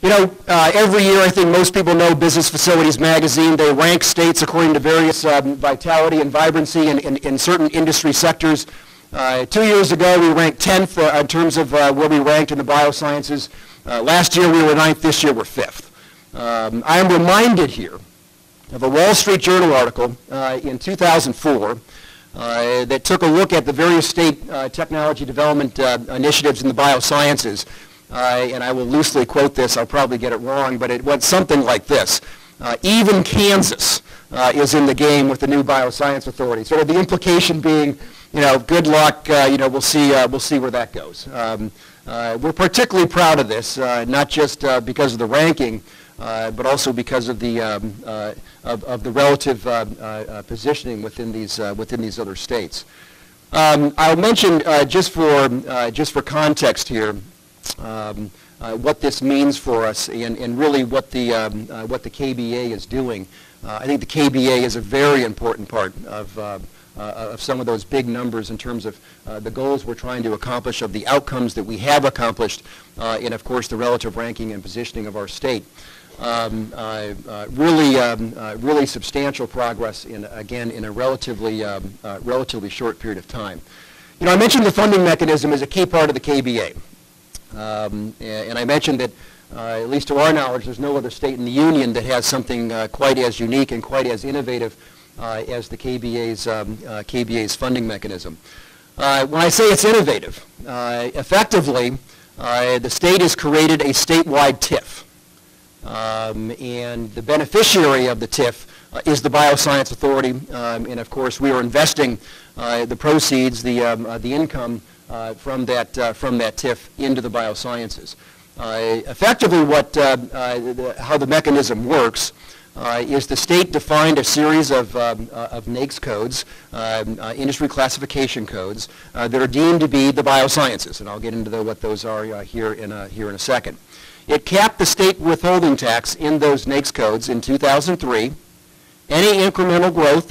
Every year, I think most people know Business Facilities Magazine. They rank states according to various vitality and vibrancy in certain industry sectors. 2 years ago, we ranked 10th in terms of where we ranked in the biosciences. Last year, we were 9th. This year, we're 5th. I am reminded here of a Wall Street Journal article in 2004 that took a look at the various state technology development initiatives in the biosciences. And I will loosely quote this, I'll probably get it wrong, but it went something like this. Even Kansas is in the game with the new Bioscience Authority. Sort of the implication being, good luck, we'll see where that goes. We're particularly proud of this, not just because of the ranking, but also because of the relative positioning within these other states. I'll mention just for context here what this means for us and really what the KBA is doing. I think the KBA is a very important part of some of those big numbers in terms of the goals we're trying to accomplish, of the outcomes that we have accomplished, and of course the relative ranking and positioning of our state. Really substantial progress in a relatively short period of time. I mentioned the funding mechanism is a key part of the KBA. And I mentioned that, at least to our knowledge, there's no other state in the union that has something quite as unique and quite as innovative as the KBA's funding mechanism. When I say it's innovative, effectively, the state has created a statewide TIF. And the beneficiary of the TIF is the Bioscience Authority. And of course, we are investing the proceeds, the income from that TIF into the biosciences. Effectively, how the mechanism works is the state defined a series of NAICS codes, industry classification codes, that are deemed to be the biosciences, and I'll get into what those are here in a second. It capped the state withholding tax in those NAICS codes in 2003. Any incremental growth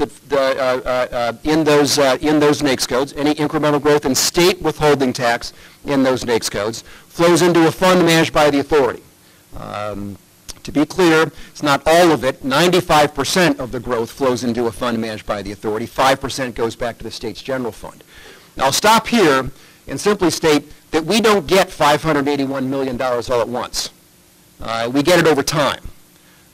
in those NAICS codes, any incremental growth in state withholding tax in those NAICS codes flows into a fund managed by the authority. To be clear, it's not all of it. 95% of the growth flows into a fund managed by the authority. 5% goes back to the state's general fund. Now, I'll stop here and simply state that we don't get $581 million all at once. We get it over time.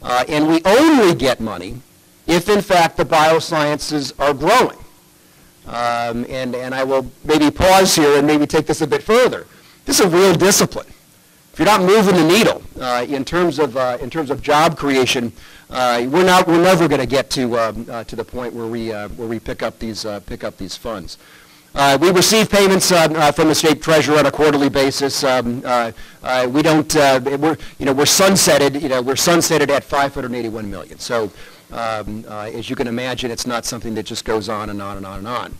And we only get money if, in fact, the biosciences are growing. And I will maybe pause here and maybe take this a bit further. This is a real discipline. If you're not moving the needle in terms of job creation, we're never going to get to the point where we pick up these funds. We receive payments from the state treasurer on a quarterly basis. We don't. We're sunsetted. We're sunsetted at $581 million. So, as you can imagine, it's not something that just goes on and on and on and on.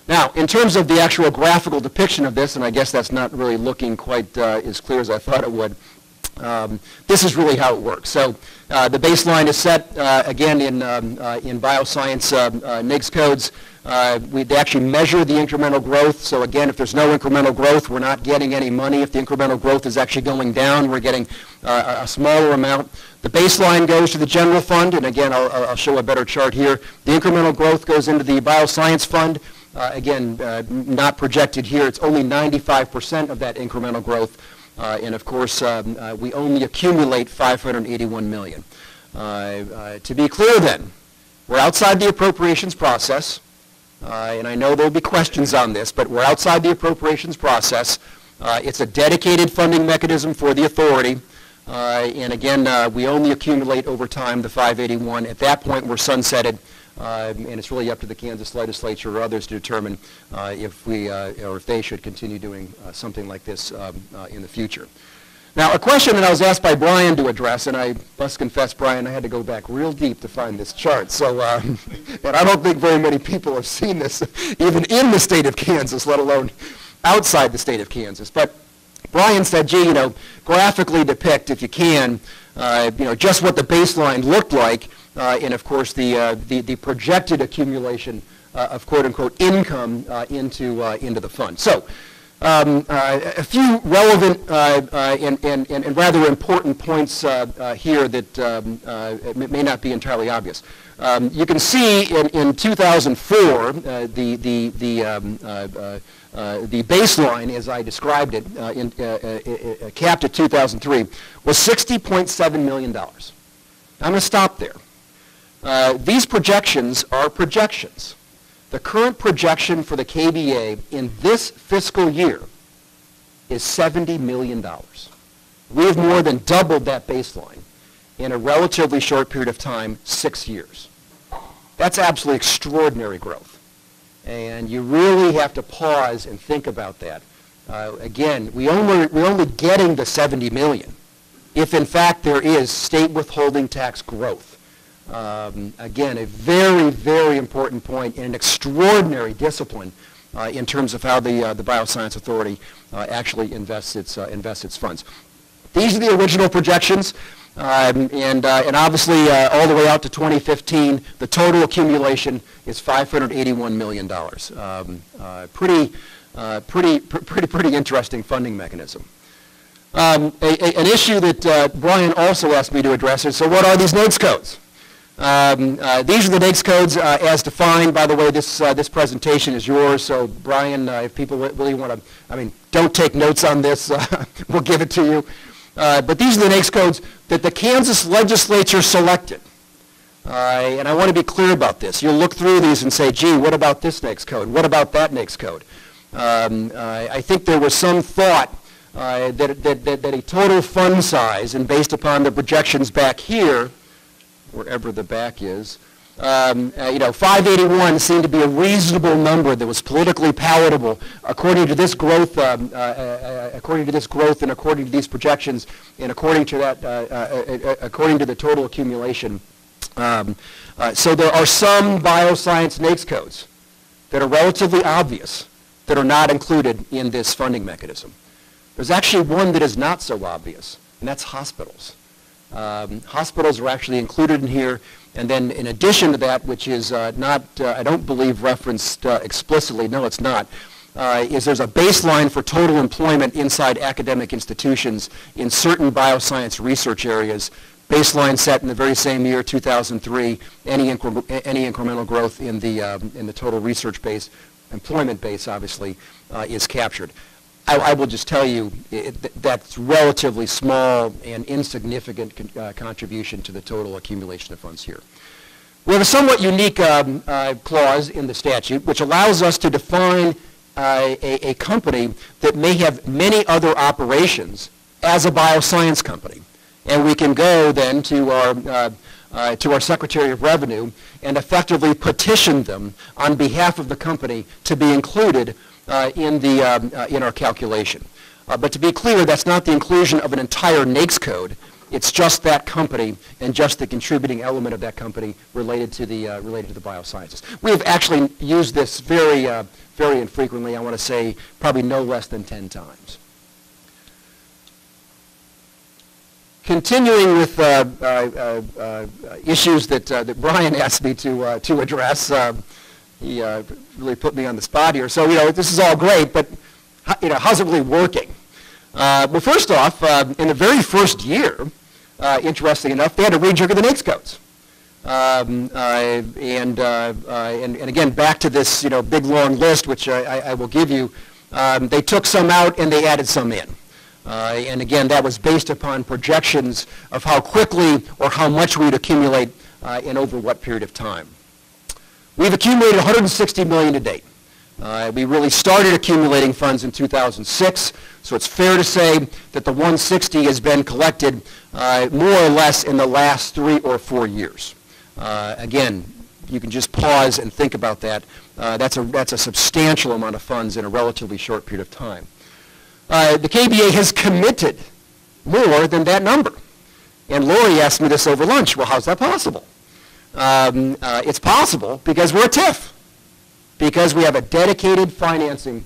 Now, in terms of the actual graphical depiction of this, and I guess that's not really looking quite as clear as I thought it would, this is really how it works. So the baseline is set, again, in bioscience NAICS codes. They actually measure the incremental growth. So again, if there's no incremental growth, we're not getting any money. If the incremental growth is actually going down, we're getting a smaller amount. The baseline goes to the general fund, and again, I'll show a better chart here. The incremental growth goes into the bioscience fund. Again, not projected here. It's only 95% of that incremental growth. And of course, we only accumulate $581 million. To be clear then, we're outside the appropriations process. And I know there'll be questions on this, but we're outside the appropriations process. It's a dedicated funding mechanism for the authority. And again, we only accumulate over time the 581. At that point, we're sunsetted. And it's really up to the Kansas legislature or others to determine if we or if they should continue doing something like this in the future. Now, a question that I was asked by Brian to address, and I must confess, Brian, I had to go back real deep to find this chart. So, and I don't think very many people have seen this, even in the state of Kansas, let alone outside the state of Kansas. But Brian said, gee, graphically depict, if you can, just what the baseline looked like. And of course, the projected accumulation of quote-unquote income into the fund. So A few relevant and rather important points here that may not be entirely obvious. You can see in 2004, the baseline, as I described it, capped at 2003, was $60.7 million. I'm going to stop there. These projections are projections. The current projection for the KBA in this fiscal year is $70 million. We have more than doubled that baseline in a relatively short period of time, 6 years. That's absolutely extraordinary growth. And you really have to pause and think about that. Again, we're only getting the 70 million if in fact there is state withholding tax growth. Again, a very, very important point and an extraordinary discipline in terms of how the Bioscience Authority actually invests its funds. These are the original projections, and obviously all the way out to 2015, the total accumulation is $581 million. Pretty interesting funding mechanism. An issue that Brian also asked me to address is, so what are these NAICS codes? These are the NAICS codes as defined. By the way, this presentation is yours, so Brian, if people really want to, don't take notes on this, we'll give it to you. But these are the NAICS codes that the Kansas legislature selected. And I want to be clear about this. You'll look through these and say, gee, what about this NAICS code? What about that NAICS code? I think there was some thought that a total fund size, and based upon the projections back here, wherever the back is, 581 seemed to be a reasonable number that was politically palatable according to this growth, and according to these projections, and according to the total accumulation. So there are some bioscience NAICS codes that are relatively obvious that are not included in this funding mechanism. There's actually one that is not so obvious, and that's hospitals. Hospitals are actually included in here, and then in addition to that, which is not, I don't believe referenced explicitly, no it's not, is there's a baseline for total employment inside academic institutions in certain bioscience research areas, baseline set in the very same year, 2003, any incremental growth in the total research base, employment base obviously, is captured. I will just tell you that's relatively small and insignificant contribution to the total accumulation of funds here. We have a somewhat unique clause in the statute which allows us to define a company that may have many other operations as a bioscience company. And we can go then to our Secretary of Revenue and effectively petition them on behalf of the company to be included in our calculation. But to be clear, that's not the inclusion of an entire NAICS code. It's just that company and just the contributing element of that company related to the biosciences. We have actually used this very infrequently. I want to say probably no less than 10 times. Continuing with issues that Brian asked me to address. He really put me on the spot here. So, this is all great, but, how's it really working? Well, first off, in the very first year, interesting enough, they had to rejigger the NAICS codes. And again, back to this, big long list, which I will give you, they took some out and they added some in. And again, that was based upon projections of how quickly or how much we'd accumulate and over what period of time. We've accumulated $160 million to date. We really started accumulating funds in 2006, so it's fair to say that the 160 has been collected more or less in the last 3 or 4 years. Again, you can just pause and think about that. That's a substantial amount of funds in a relatively short period of time. The KBA has committed more than that number. And Lori asked me this over lunch. Well, how's that possible? It's possible because we're a TIF, because we have a dedicated financing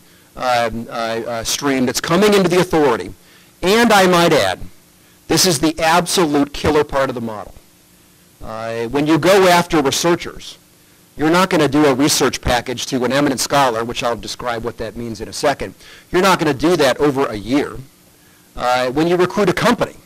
stream that's coming into the authority. And I might add, this is the absolute killer part of the model. When you go after researchers, You're not going to do a research package to an eminent scholar, which I'll describe what that means in a second. You're not going to do that over a year. When you recruit a company,